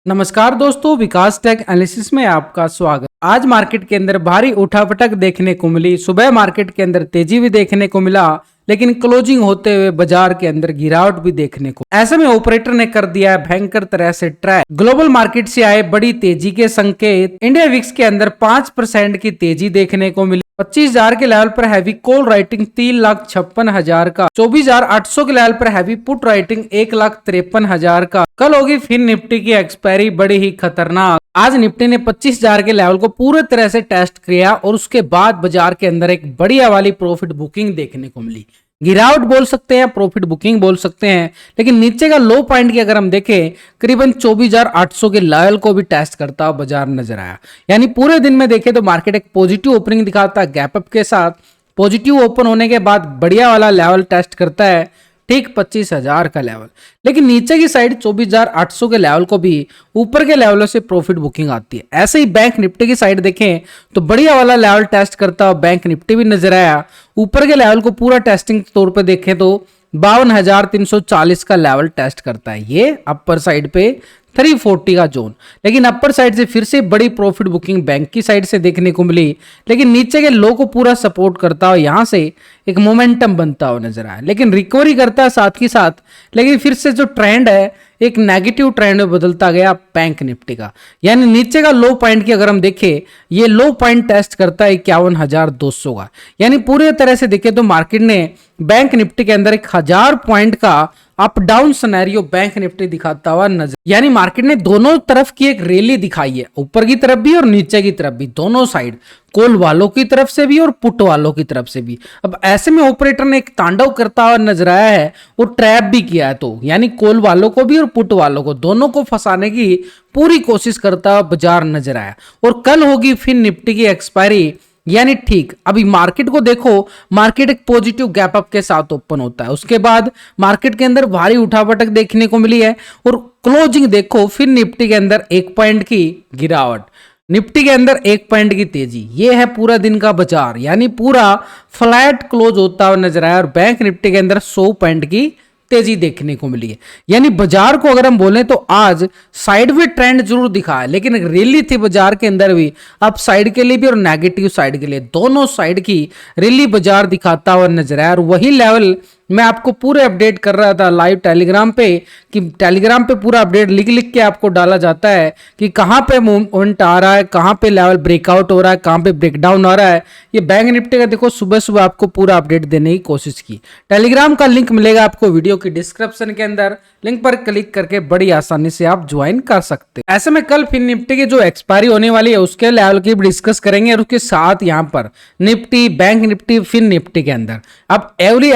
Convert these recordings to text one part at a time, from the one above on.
नमस्कार दोस्तों, विकास take analysis में आपका स्वागत। आज मार्केट के अंदर भारी उठापटक देखने को मिली। सुबह मार्केट के अंदर तेजी भी देखने को मिला, लेकिन क्लोजिंग होते हुए बाजार के अंदर गिरावट भी देखने को। ऐसे में ऑपरेटर ने कर दिया है भयंकर तरह से ट्रैप। ग्लोबल मार्केट से आए बड़ी तेजी के संकेत। इंडिया विक्स के अंदर 5% की तेजी देखने को मिली। 25,000 के लेवल पर हैवी कॉल राइटिंग 3,56,000 का। 24,800 के लेवल पर हैवी पुट राइटिंग 1,53,000 का। कल होगी फिर निफ्टी की एक्सपायरी, बड़ी ही खतरनाक। आज निफ्टी ने 25,000 के लेवल को पूरे तरह से टेस्ट किया और उसके बाद बाजार के अंदर एक बढ़िया वाली प्रॉफिट बुकिंग देखने को मिली। गिरावट बोल सकते हैं, प्रॉफिट बुकिंग बोल सकते हैं, लेकिन नीचे का लो पॉइंट की अगर हम देखें, करीबन 24,800 के लेवल को भी टेस्ट करता हुआ बाजार नजर आया। यानी पूरे दिन में देखें तो मार्केट एक पॉजिटिव ओपनिंग दिखाता है, गैप अप के साथ पॉजिटिव ओपन होने के बाद बढ़िया वाला लेवल टेस्ट करता है, ठीक 25,000 का लेवल। लेकिन नीचे की साइड 24,800 के लेवल को भी ऊपर के लेवलों से प्रॉफिट बुकिंग आती है। ऐसे ही बैंक निफ्टी की साइड देखें तो बढ़िया वाला लेवल टेस्ट करता हुआ बैंक निफ्टी भी नजर आया। ऊपर के लेवल को पूरा टेस्टिंग तौर पे देखें तो 52,340 का लेवल टेस्ट करता है। ये अपर साइड पे 340 का जोन, लेकिन अपर साइड से फिर से बड़ी प्रॉफिट बुकिंग बैंक की साइड से देखने को मिली। लेकिन नीचे के लो को पूरा सपोर्ट करता हुआ यहां से एक मोमेंटम बनता हुआ नजर आया, लेकिन रिकवरी करता है साथ ही साथ। लेकिन फिर से जो ट्रेंड है एक नेगेटिव ट्रेंड में बदलता गया बैंक निफ्टी का। यानी नीचे का लो पॉइंट की अगर हम देखें, ये लो पॉइंट टेस्ट करता है 51,200 का। यानी पूरे तरह से देखें तो मार्केट ने बैंक निफ्टी के अंदर 1,000 पॉइंट का up down scenario bank Nifty दिखाता हुआ नजर। यानी मार्केट ने दोनों तरफ की एक रैली दिखाई है, ऊपर की तरफ भी और नीचे की तरफ भी, दोनों साइड, कॉल वालों की तरफ से भी और पुट वालों की तरफ से भी। अब ऐसे में ऑपरेटर ने एक तांडव करता हुआ नजर आया है और ट्रैप भी किया है, तो यानी कॉल वालों को भी और पुट वालों को, दोनों को फंसाने की पूरी कोशिश करता हुआ बाजार नजर आया। और कल होगी फिर निफ्टी की एक्सपायरी, यानी ठीक अभी मार्केट को देखो, मार्केट एक पॉजिटिव गैप अप के साथ ओपन होता है, उसके बाद मार्केट के अंदर भारी उठापटक देखने को मिली है और क्लोजिंग देखो फिर निफ्टी के अंदर 1 पॉइंट की गिरावट, निफ्टी के अंदर 1 पॉइंट की तेजी। ये है पूरा दिन का बाजार, यानी पूरा फ्लैट क्लोज होता हुआ नजर आया और बैंक निफ्टी के अंदर 100 पॉइंट की तेजी देखने को मिली है। यानी बाजार को अगर हम बोलें तो आज साइडवेज ट्रेंड जरूर दिखा है, लेकिन एक रैली थी बाजार के अंदर भी, अप साइड के लिए भी और नेगेटिव साइड के लिए, दोनों साइड की रैली बाजार दिखाता हुआ नजर आया। और वही लेवल मैं आपको पूरे अपडेट कर रहा था लाइव टेलीग्राम पे, कि टेलीग्राम पे पूरा अपडेट लिख लिख के आपको डाला जाता है कि कहाँ पे मूवमेंट आ रहा है, कहाँ पे लेवल ब्रेकआउट हो रहा है, कहाँ पे ब्रेकडाउन आ रहा है। ये बैंक निफ्टी का देखो सुबह सुबह आपको पूरा अपडेट देने की कोशिश की। टेलीग्राम का लिंक मिलेगा आपको वीडियो की डिस्क्रिप्शन के अंदर, लिंक पर क्लिक करके बड़ी आसानी से आप ज्वाइन कर सकते हैं। ऐसे में कल फिर निफ्टी की जो एक्सपायरी होने वाली है उसके लेवल की भी डिस्कस करेंगे और उसके साथ यहाँ पर निफ्टी, बैंक निफ्टी, फिर निफ्टी के अंदर अब एवरी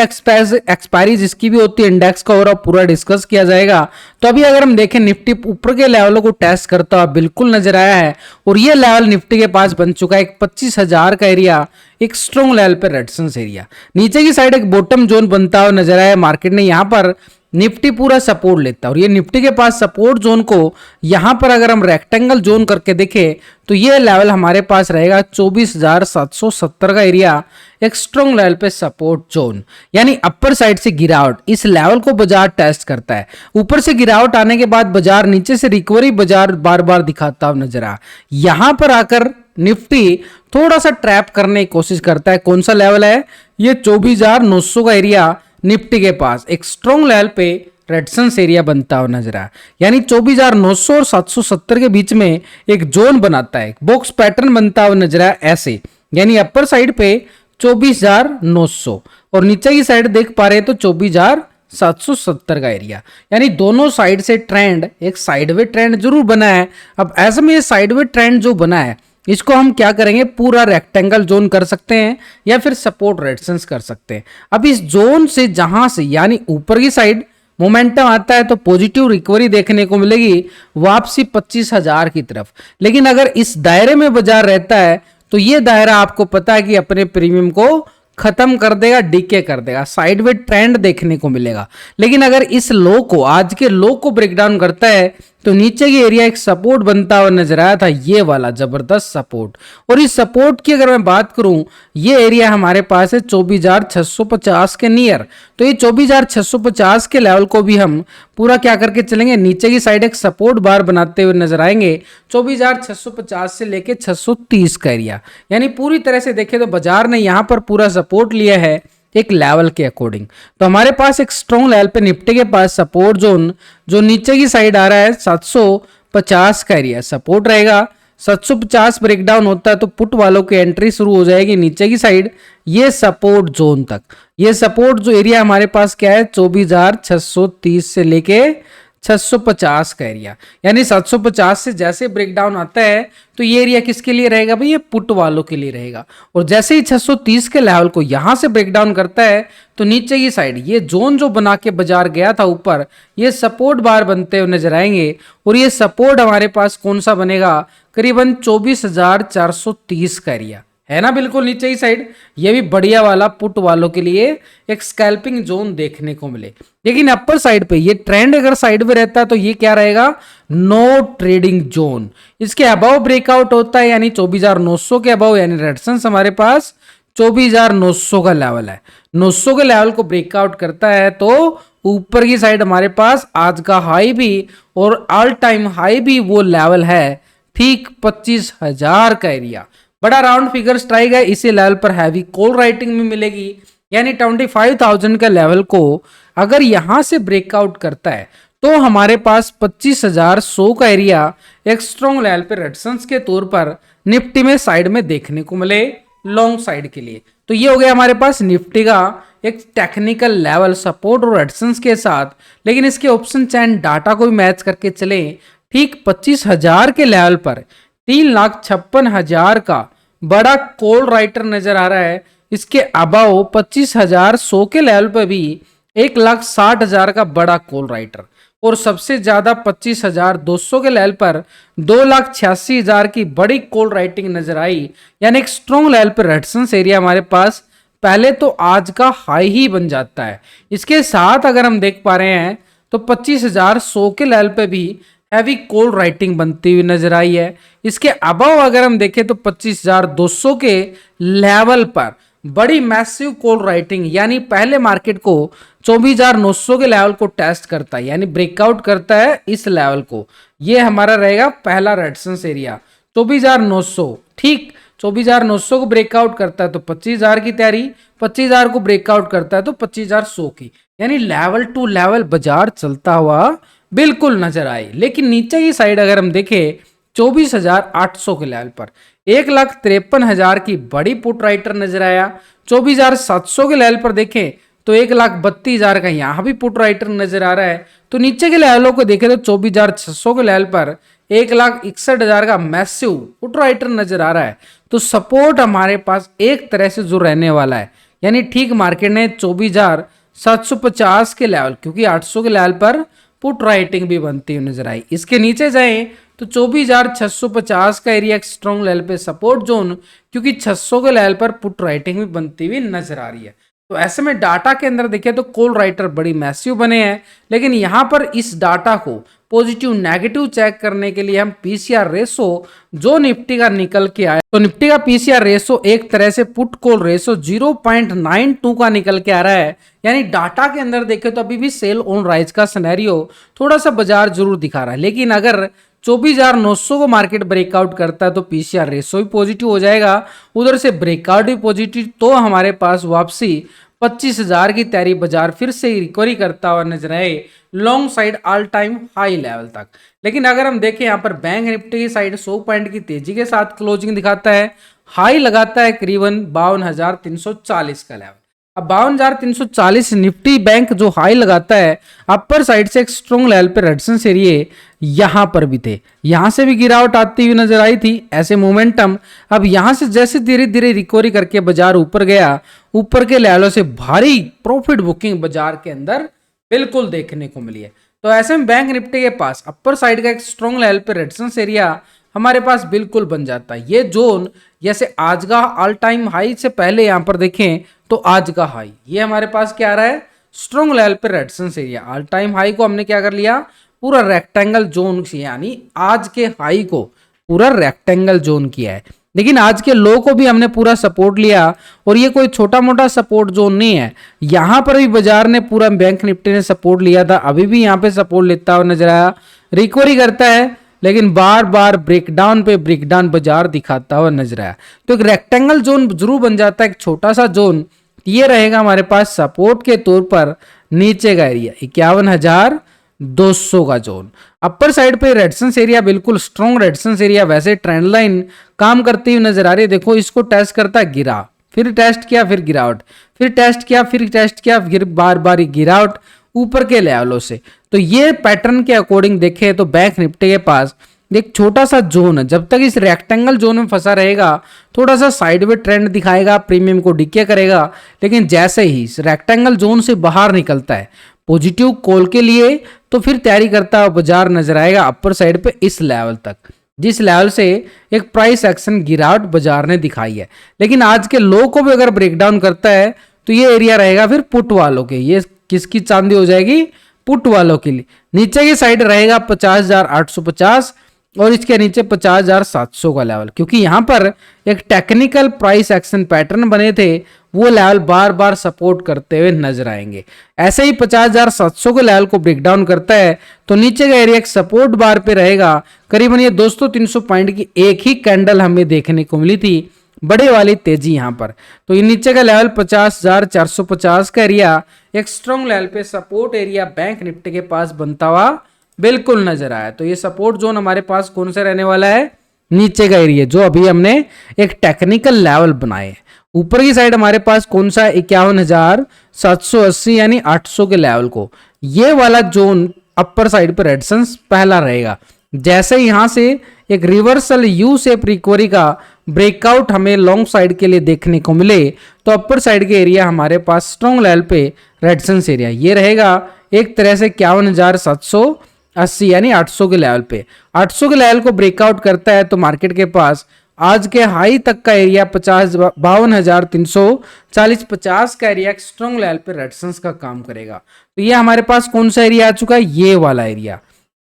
एक्सपायरी जिसकी भी होती है इंडेक्स का और पूरा डिस्कस किया जाएगा। तो अभी अगर हम देखें निफ्टी ऊपर के लेवलों को टेस्ट करता हुआ बिल्कुल नजर आया है और ये लेवल निफ्टी के पास बन चुका है एक 25,000 का एरिया, एक स्ट्रॉन्ग लेवल पे रेजिस्टेंस एरिया। नीचे की साइड एक बॉटम जोन बनता हुआ नजर आया। मार्केट ने यहाँ पर निफ्टी पूरा सपोर्ट लेता है और ये निफ्टी के पास सपोर्ट जोन को यहां पर अगर हम रेक्टेंगल जोन करके देखें तो ये लेवल हमारे पास रहेगा 24,770 का एरिया, एक स्ट्रॉन्ग लेवल पे सपोर्ट जोन। यानी अपर साइड से गिरावट, इस लेवल को बाजार टेस्ट करता है। ऊपर से गिरावट आने के बाद बाजार नीचे से रिकवरी बाजार बार बार दिखाता हुआ नजर आ, यहां पर आकर निफ्टी थोड़ा सा ट्रैप करने की कोशिश करता है। कौन सा लेवल है ये? 24,900 का एरिया निफ्टी के पास एक स्ट्रॉन्ग लेवल पे रेजिस्टेंस एरिया बनता हुआ नजर आया। यानी 24,900 और 770 के बीच में एक जोन बनाता है, बॉक्स पैटर्न बनता हुआ नजर आया ऐसे। यानी अपर साइड पे 24,900 और नीचे की साइड देख पा रहे हैं तो 24,770 का एरिया। यानी दोनों साइड से ट्रेंड, एक साइडवे ट्रेंड जरूर बना है। अब ऐसे में ये साइडवे ट्रेंड जो बना है इसको हम क्या करेंगे, पूरा रेक्टेंगल जोन कर सकते हैं या फिर सपोर्ट रेजिस्टेंस कर सकते हैं। अब इस जोन से जहां से यानी ऊपर की साइड मोमेंटम आता है तो पॉजिटिव रिकवरी देखने को मिलेगी, वापसी 25,000 की तरफ। लेकिन अगर इस दायरे में बाजार रहता है तो ये दायरा आपको पता है कि अपने प्रीमियम को खत्म कर देगा, डीके कर देगा, साइडवेज ट्रेंड देखने को मिलेगा। लेकिन अगर इस लो को, आज के लो को ब्रेकडाउन करता है तो नीचे की एरिया एक सपोर्ट बनता हुआ नजर आया था, ये वाला जबरदस्त सपोर्ट। और इस सपोर्ट की अगर मैं बात करूं, ये एरिया हमारे पास है 24,650 के नियर। तो ये 24,650 के लेवल को भी हम पूरा क्या करके चलेंगे, नीचे की साइड एक सपोर्ट बार बनाते हुए नजर आएंगे 24,650 से लेके 630 का एरिया। यानी पूरी तरह से देखें तो बाजार ने यहां पर पूरा सपोर्ट लिया है एक लेवल के अकॉर्डिंग। तो हमारे पास एक स्ट्रॉन्ग लेवल पे निफ्टी के पास सपोर्ट जोन जो नीचे की साइड आ रहा है 750 का एरिया सपोर्ट रहेगा। 750 ब्रेकडाउन होता है तो पुट वालों की एंट्री शुरू हो जाएगी नीचे की साइड ये सपोर्ट जोन तक। ये सपोर्ट जो एरिया हमारे पास क्या है 24,630 से लेके 650 का एरिया। यानी 750 से जैसे ब्रेकडाउन आता है तो ये एरिया किसके लिए रहेगा भाई, ये पुट वालों के लिए रहेगा। और जैसे ही 630 के लेवल को यहां से ब्रेकडाउन करता है तो नीचे की साइड ये जोन जो बना के बाजार गया था ऊपर, ये सपोर्ट बार बनते हुए नजर आएंगे। और ये सपोर्ट हमारे पास कौन सा बनेगा, करीबन 24,430 का एरिया है ना, बिल्कुल नीचे की साइड। ये भी बढ़िया वाला पुट वालों के लिए एक स्कैल्पिंग जोन देखने को मिले। लेकिन अपर साइड पे ये ट्रेंड अगर साइड में रहता है तो ये क्या रहेगा, नो ट्रेडिंग जोन। इसके अबाव ब्रेकआउट होता है यानी 24,900 के अबाव, यानी रेजिस्टेंस हमारे पास 24,900 का लेवल है। 900 के लेवल को ब्रेकआउट करता है तो ऊपर की साइड हमारे पास आज का हाई भी और ऑल टाइम हाई भी वो लेवल है ठीक 25,000 का एरिया। बड़ा राउंड फिगर स्ट्राइक है, इसी लेवल पर हैवी कॉल राइटिंग में मिलेगी। यानी 25,000 का लेवल को अगर यहां से ब्रेकआउट करता है तो हमारे पास 25,100 का एरिया एक स्ट्रॉन्ग लेवल पर रेजिस्टेंस के तौर पर निफ्टी में साइड में देखने को मिले लॉन्ग साइड के लिए। तो ये हो गया हमारे पास निफ्टी का एक टेक्निकल लेवल सपोर्ट और रेजिस्टेंस के साथ। लेकिन इसके ऑप्शन चैन डाटा को भी मैच करके चले ठीक 25,000 के लेवल पर 3,56,000 का बड़ा कॉल राइटर नजर आ रहा है। इसके अबाव 25,100 के लेवल पर भी 1,60,000 का बड़ा कॉल राइटर और सबसे ज्यादा 25,200 के लेवल पर 2,86,000 की बड़ी कॉल राइटिंग नजर आई। यानी एक स्ट्रॉन्ग लेवल पर रेजिस्टेंस एरिया हमारे पास पहले तो आज का हाई ही बन जाता है। इसके साथ अगर हम देख पा रहे हैं तो 25,100 के लेवल पे भी हैवी कॉल राइटिंग बनती हुई नजर आई है। इसके अबव अगर हम देखें तो 25,200 के लेवल पर बड़ी मैसिव कॉल राइटिंग, यानी पहले मार्केट को 24,900 के लेवल को टेस्ट करता है यानी ब्रेकआउट करता है इस लेवल को। ये हमारा रहेगा पहला रेजिस्टेंस एरिया 24,900। ठीक 24,900 को ब्रेकआउट करता है तो 25,000 की तैयारी, 25,000 को ब्रेकआउट करता है तो 25,100 की, यानी लेवल टू लेवल बाजार चलता हुआ बिल्कुल नजर आए। लेकिन नीचे की साइड अगर हम देखें 24,800 के लेवल पर 1,53,000 की बड़ी पुट राइटर नजर आया। 24,700 के लेवल पर देखें तो 1,32,000 का यहां भी पुट राइटर नजर आ रहा है। तो नीचे के लेवलों को देखें तो 24,600 के लेवल पर 1,61,000 का मैसिव पुट राइटर नजर आ रहा है। तो सपोर्ट हमारे पास एक तरह से जो रहने वाला है, यानी ठीक मार्केट ने 24,750 के लेवल, क्योंकि 800 के लेवल पर पुट राइटिंग भी बनती हुई नजर आई। इसके नीचे जाएं तो 24,650 का एरिया एक स्ट्रॉन्ग लेवल पे सपोर्ट जोन, क्योंकि 600 के लेवल पर पुट राइटिंग भी बनती हुई नजर आ रही है। तो ऐसे में डाटा के अंदर देखिए तो कॉल राइटर बड़ी मैसिव बने हैं। लेकिन यहां पर इस डाटा को पॉजिटिव नेगेटिव चेक करने के लिए हम पीसीआर रेशो जो निफ्टी का निकल के आया, तो निफ्टी का पीसीआर रेशो एक तरह से पुट कॉल रेशो 0.92 का निकल के आ रहा है। यानी डाटा के अंदर देखें तो अभी भी सेल ऑन राइज का सिनेरियो थोड़ा सा बाजार जरूर दिखा रहा है। लेकिन अगर 24,900 को मार्केट ब्रेकआउट करता है तो पीसीआर रेशो भी पॉजिटिव हो जाएगा, उधर से ब्रेकआउट भी पॉजिटिव, तो हमारे पास वापसी 25,000 की तैयारी बाजार फिर से रिकवरी करता हुआ नजर आए long side all time high level तक। लेकिन अगर हम देखें यहाँ पर बैंक निफ्टी की साइड 100 पॉइंट की तेजी के साथ क्लोजिंग दिखाता है, हाई लगाता है करीबन 52,340 का लेवल। अब 52,340 निफ्टी बैंक जो हाई लगाता है, अपर साइड से एक स्ट्रॉन्ग लेवल पे रेजिस्टेंस एरिया यहां पर भी थे, यहां से भी गिरावट आती हुई नजर आई थी। ऐसे मोमेंटम अब यहां से जैसे धीरे धीरे रिकवरी करके बाजार ऊपर गया, ऊपर के लेवलों से भारी प्रॉफिट बुकिंग बाजार के अंदर बिल्कुल देखने को मिली है। तो ऐसे में बैंक निफ्टी के पास अपर साइड का एक स्ट्रॉन्ग लेवल पे रेजिस्टेंस एरिया हमारे पास बिल्कुल बन जाता है। ये जोन जैसे आज का ऑल टाइम हाई से पहले यहां पर देखें तो आज का हाई ये हमारे पास क्या आ रहा है, स्ट्रॉन्ग लेवल पे resistance area. All time high को हमने क्या कर लिया, पूरा रेक्टेंगल जोन से, यानी आज के हाई को पूरा रेक्टेंगल जोन किया है। लेकिन आज के लो को भी हमने पूरा सपोर्ट लिया, और ये कोई छोटा मोटा सपोर्ट जोन नहीं है। यहां पर भी बाजार ने पूरा, बैंक निफ्टी ने सपोर्ट लिया था, अभी भी यहां पे सपोर्ट लेता हुआ नजर आया, रिकवरी करता है, लेकिन बार बार ब्रेकडाउन पे ब्रेकडाउन बाजार दिखाता हुआ नजर आया। तो एक रेक्टेंगल जोन जरूर बन जाता है, एक छोटा सा जोन। ये रहेगा हमारे पास सपोर्ट के तौर पर नीचे का एरिया 51,200 का जोन। अपर साइड पे रेजिस्टेंस एरिया बिल्कुल स्ट्रॉन्ग रेजिस्टेंस एरिया, वैसे ट्रेंड लाइन काम करती हुई नजर आ रही है। देखो इसको टेस्ट करता है, गिरा, फिर टेस्ट किया, फिर गिरावट, फिर टेस्ट किया, फिर टेस्ट किया, फिर बार बार गिरावट ऊपर के लेवलों से। तो ये पैटर्न के अकॉर्डिंग देखे तो बैंक निफ्टी के पास एक छोटा सा जोन है, जब तक इस रेक्टेंगल जोन में फंसा रहेगा थोड़ा सा साइडवे ट्रेंड दिखाएगा, प्रीमियम को डिके करेगा। लेकिन जैसे ही इस रेक्टेंगल जोन से बाहर निकलता है पॉजिटिव कॉल के लिए, तो फिर तैयारी करता हुआ बाजार नजर आएगा अपर साइड पे इस लेवल तक, जिस लेवल से एक प्राइस एक्शन गिरावट बाजार ने दिखाई है। लेकिन आज के लो को भी अगर ब्रेकडाउन करता है तो ये एरिया रहेगा फिर पुट वालों के, ये किसकी चांदी हो जाएगी, पुट वालों के लिए। नीचे की साइड रहेगा 50,850 और इसके नीचे 50,700 का लेवल, क्योंकि यहां पर एक टेक्निकल प्राइस एक्शन पैटर्न बने थे, वो लेवल बार बार सपोर्ट करते हुए नजर आएंगे। ऐसे ही 50,700 के लेवल को ब्रेकडाउन करता है तो नीचे का एरिया एक सपोर्ट बार पे रहेगा। करीबन ये 200-300 पॉइंट की एक ही कैंडल हमें देखने को मिली थी, बड़े वाली तेजी यहां पर। तो ये नीचे का लेवल 50,450 का एरिया एक स्ट्रॉन्ग लेवल पे सपोर्ट एरिया बैंक निफ्टी के पास बनता हुआ बिल्कुल नजर आया। तो ये सपोर्ट जोन हमारे पास कौन सा रहने वाला है, नीचे का एरिया, जो अभी हमने एक टेक्निकल लेवल बनाए। ऊपर की साइड हमारे पास कौन सा 51,780 यानी 800 के लेवल को, ये वाला जोन अपर साइड पर रेजिस्टेंस पहला रहेगा। जैसे यहां से एक रिवर्सल यू शेप रिकवरी का ब्रेकआउट हमें लॉन्ग साइड के लिए देखने को मिले, तो अपर साइड के एरिया हमारे पास स्ट्रॉन्ग लेवल पे रेजिस्टेंस एरिया ये रहेगा एक तरह से 51,780 यानी 800 के लेवल पे। 800 के लेवल को ब्रेकआउट करता है तो मार्केट के पास आज के हाई तक का एरिया 52,340-50 का एरिया स्ट्रॉन्ग लेवल पे रेजिस्टेंस का काम करेगा। तो ये हमारे पास कौन सा एरिया आ चुका है, ये वाला एरिया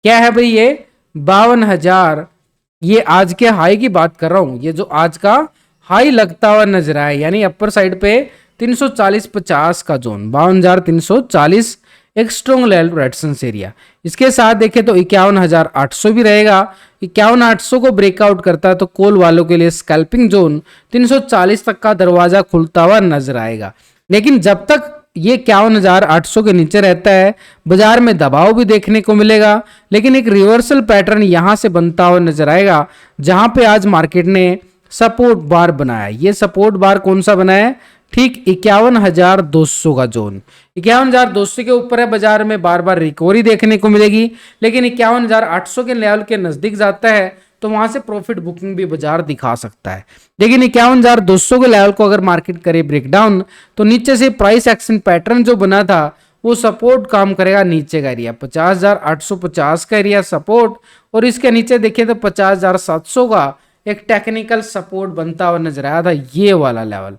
क्या है भाई, ये 52,000, ये आज के हाई की बात कर रहा हूं, ये जो आज का हाई लगता हुआ नजर आया, यानी अपर साइड पे 340-50 का जोन 52,340 एक स्ट्रॉन्ग लेवल रेजिस्टेंस एरिया। इसके साथ देखें तो 51,800 भी रहेगा। 51,800 को ब्रेकआउट करता है तो कॉल वालों के लिए स्कैल्पिंग जोन 340 तक का दरवाजा खुलता हुआ नजर आएगा। लेकिन जब तक ये 51,800 के नीचे रहता है बाजार में दबाव भी देखने को मिलेगा, लेकिन एक रिवर्सल पैटर्न यहां से बनता हुआ नजर आएगा, जहां पे आज मार्केट ने सपोर्ट बार बनाया। ये सपोर्ट बार कौन सा बनाया, ठीक 51,200 का जोन। 51,200 के ऊपर है, बाजार में बार बार रिकवरी देखने को मिलेगी। लेकिन 51,800 के लेवल के नजदीक जाता है तो वहां से प्रॉफिट बुकिंग भी बाजार दिखा सकता है। लेकिन 51,200 के लेवल को अगर मार्केट करे ब्रेकडाउन तो नीचे से प्राइस एक्शन पैटर्न जो बना था वो सपोर्ट काम करेगा। नीचे का एरिया 50,850 का एरिया सपोर्ट, और इसके नीचे देखिए तो 50,700 का एक टेक्निकल सपोर्ट बनता हुआ नजर आया था, ये वाला लेवल।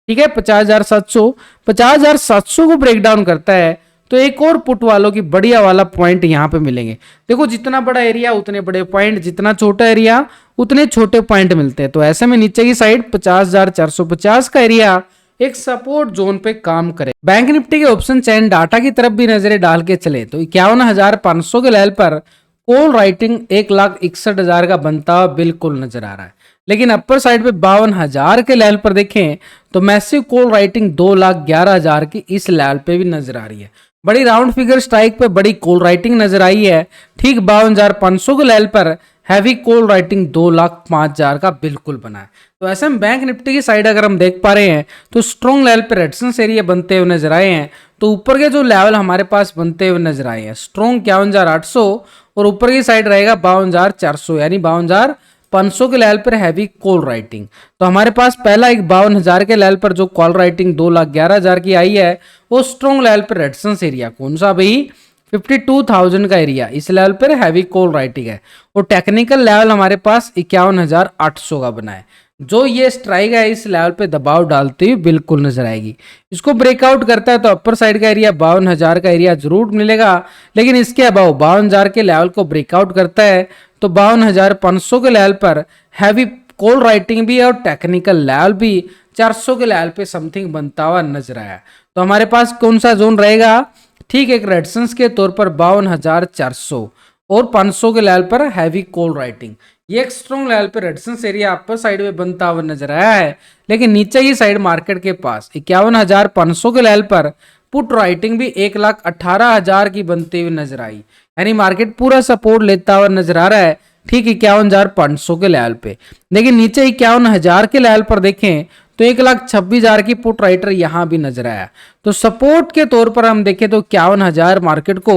ठीक है, 50,700 को ब्रेकडाउन करता है तो एक और पुट वालों की बढ़िया वाला पॉइंट यहां पे मिलेंगे। देखो जितना बड़ा एरिया उतने बड़े पॉइंट, जितना छोटा एरिया उतने छोटे पॉइंट मिलते हैं। तो ऐसे में नीचे की साइड 50,450 का एरिया एक सपोर्ट जोन पे काम करे। बैंक निफ्टी के ऑप्शन चैन डाटा की तरफ भी नजरें डाल के चले तो 51,500 के लेवल पर कॉल राइटिंग 1,61,000 का बनता हुआ बिल्कुल नजर आ रहा है। लेकिन अपर साइड पे 52,000 के लेवल पर देखें तो मैसिव कॉल राइटिंग 2,11,000 की इस लेवल पे भी नजर आ रही है। बड़ी राउंड फिगर स्ट्राइक पे बड़ी कॉल राइटिंग नजर आई है। ठीक 52,500 के लेवल पर हैवी कॉल राइटिंग 2,05,000 का बिल्कुल बना है। तो ऐसे में बैंक निफ्टी की साइड अगर हम देख पा रहे हैं तो स्ट्रॉन्ग लेवल पे रेजिस्टेंस एरिया बनते हुए नजर आए हैं। तो ऊपर के जो लेवल हमारे पास बनते हुए नजर आए हैं स्ट्रॉन्ग 51,800 और ऊपर की साइड रहेगा 52,400 यानी 52,500 के लेवल पर हैवी कॉल राइटिंग। तो हमारे पास पहला एक 52,000 के लेवल पर जो कॉल राइटिंग 2,11,000 की आई है वो स्ट्रॉन्ग लेवल पर रेजिस्टेंस एरिया कौन सा भाई, 52,000 का एरिया, इस लेवल पर हैवी कॉल राइटिंग है। और टेक्निकल लेवल हमारे पास 51,800 का बना है। जो ये स्ट्राइक है इस लेवल पे दबाव डालते हुए बिल्कुल नजर आएगी। इसको ब्रेकआउट करता है तो अपर साइड का एरिया 52,000 का एरिया जरूर मिलेगा, लेकिन इसके अबाव 52,000 के लेवल को ब्रेकआउट करता है तो 52,500 के लेवल पर हैवी कॉल राइटिंग भी है और टेक्निकल लेवल भी 400 के लेवल पे समथिंग बनता हुआ नजर आया। तो हमारे पास कौन सा जोन रहेगा, ठीक एक रेजिस्टेंस के तौर पर 52,400 और 500 के लेवल पर हैवी कॉल राइटिंग। ये एक स्ट्रॉन्ग लेवल पे रेजिस्टेंस एरिया अपर साइड में बनता हुआ नजर आया है, लेकिन नीचे की साइड मार्केट के पास 51,500 के लेवल पर पुट राइटिंग भी 1,18,000 की बनती हुई नजर आई। यानी मार्केट पूरा सपोर्ट लेता हुआ नजर आ रहा है ठीक 51,500 के लेवल पे, लेकिन नीचे 51,000 के लेवल पर देखें तो 1,26,000 की पुट राइटर यहां भी नजर आया। तो सपोर्ट के तौर पर हम देखें तो 51,000 मार्केट को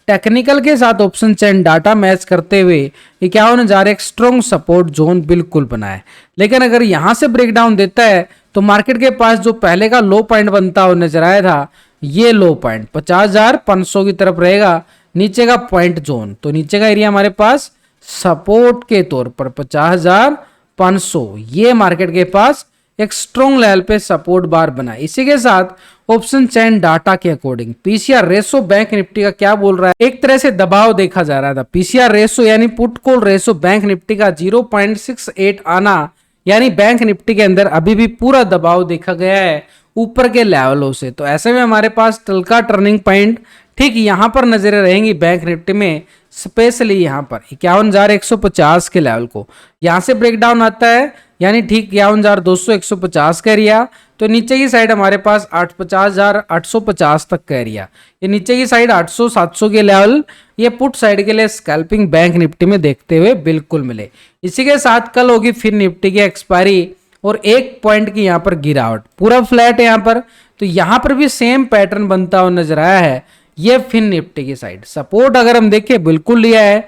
टेक्निकल के साथ ऑप्शन चेन डाटा मैच करते हुए 51,000 एक स्ट्रॉन्ग सपोर्ट जोन बिल्कुल बना है। लेकिन अगर यहां से ब्रेकडाउन देता है तो मार्केट के पास जो पहले का लो पॉइंट बनता हुआ नजर आया था, ये लो पॉइंट 50,500 की तरफ रहेगा नीचे का पॉइंट जोन। तो नीचे का एरिया हमारे पास सपोर्ट के तौर पर 50,500 ये मार्केट के पास एक स्ट्रॉन्ग लेवल पे सपोर्ट बार बना। इसी के साथ ऑप्शन चेन डाटा के according PCR ratio bank Nifty का क्या बोल रहा है, एक तरह से दबाव देखा जा रहा था। पीसीआर रेशो यानी put call ratio bank Nifty का 0.68 आना, यानी बैंक निफ्टी के अंदर अभी भी पूरा दबाव देखा गया है ऊपर के लेवलों से। तो ऐसे में हमारे पास तलका टर्निंग पॉइंट ठीक यहां पर नजरें रहेंगी बैंक निफ्टी में, स्पेशली यहां पर 51,150 के लेवल को यहां से ब्रेकडाउन आता है, यानी ठीक 51,200 150 का एरिया। तो नीचे की साइड हमारे पास 50,850 तक का एरिया, ये नीचे की साइड 800-700 के लेवल ये पुट साइड के लिए स्कैल्पिंग बैंक निफ्टी में देखते हुए बिल्कुल मिले। इसी के साथ कल होगी फिर निफ्टी की एक्सपायरी और 1 पॉइंट की यहाँ पर गिरावट, पूरा फ्लैट है यहाँ पर। तो यहाँ पर भी सेम पैटर्न बनता हुआ नजर आया है। ये फिर निफ्टी की साइड सपोर्ट अगर हम देखें बिल्कुल लिया है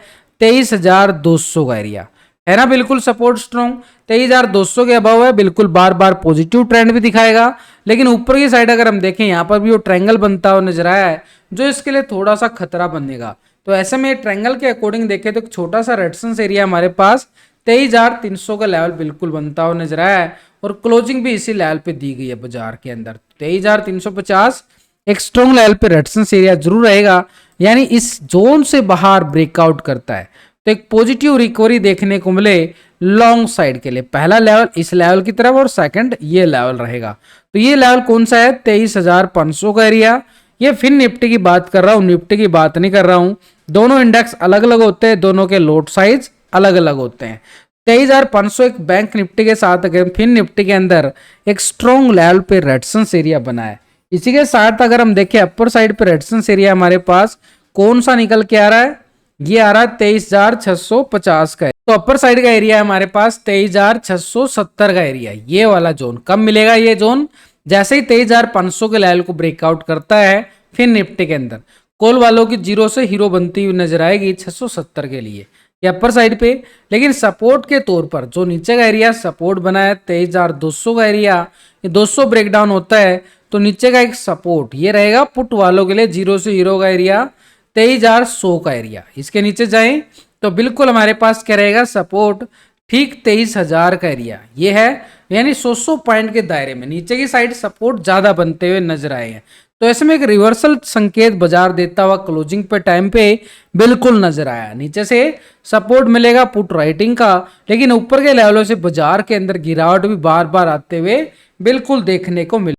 23,200 का एरिया है ना, बिल्कुल सपोर्ट स्ट्रॉन्ग 23,200 के अबव है, बिल्कुल बार बार पॉजिटिव ट्रेंड भी दिखाएगा। लेकिन ऊपर की साइड अगर हम देखें यहाँ पर भी वो ट्रायंगल बनता हुआ नजर आया है जो इसके लिए थोड़ा सा खतरा बनेगा। तो ऐसे में ट्रायंगल के अकॉर्डिंग देखें तो एक छोटा सा रेजिस्टेंस एरिया हमारे पास 23,300 का लेवल बिल्कुल बनता हुआ नजर आया है और क्लोजिंग भी इसी लेवल पे दी गई है बाजार के अंदर 23,350 एक स्ट्रॉन्ग लेवल पे रेजिस्टेंस एरिया जरूर रहेगा। यानी इस जोन से बाहर ब्रेकआउट करता है तो एक पॉजिटिव रिकवरी देखने को मिले लॉन्ग साइड के लिए। पहला लेवल इस लेवल की तरफ और सेकंड ये लेवल रहेगा। तो ये लेवल कौन सा है, 23,500 का एरिया। ये फिर निफ्टी की बात कर रहा हूं, निफ्टी की बात नहीं कर रहा हूं। दोनों इंडेक्स अलग अलग होते हैं, दोनों के लोड साइज अलग अलग होते हैं। 23,500 एक बैंक निफ्टी के साथ अगर फिर निफ्टी के अंदर एक स्ट्रॉन्ग लेवल पे रेजिस्टेंस एरिया बना है। इसी के साथ अगर हम देखें अपर साइड पे रेजिस्टेंस एरिया हमारे पास कौन सा निकल के आ रहा है, ये आ रहा है 23,650 का। तो अपर साइड का एरिया है हमारे पास 23,670 का एरिया। ये वाला जोन कब मिलेगा, ये जोन जैसे ही 23,500 के लेवल को ब्रेकआउट करता है फिर निफ्टी के अंदर कॉल वालों की जीरो से हीरो बनती हुई नजर आएगी 670 के लिए ये अपर साइड पे। लेकिन सपोर्ट के तौर पर जो नीचे का एरिया सपोर्ट बना है 23,200 का एरिया, ये 200 ब्रेकडाउन होता है तो नीचे का एक सपोर्ट ये रहेगा पुट वालों के लिए जीरो से हीरो का एरिया 23,100 का एरिया। इसके नीचे जाएं तो बिल्कुल हमारे पास क्या रहेगा सपोर्ट ठीक 23,000 का एरिया ये है। यानी 100 पॉइंट के दायरे में नीचे की साइड सपोर्ट ज्यादा बनते हुए नजर आए हैं। तो ऐसे में एक रिवर्सल संकेत बाजार देता हुआ क्लोजिंग पे टाइम पे बिल्कुल नजर आया। नीचे से सपोर्ट मिलेगा पुट राइटिंग का, लेकिन ऊपर के लेवलों से बाजार के अंदर गिरावट भी बार बार आते हुए बिल्कुल देखने को मिले।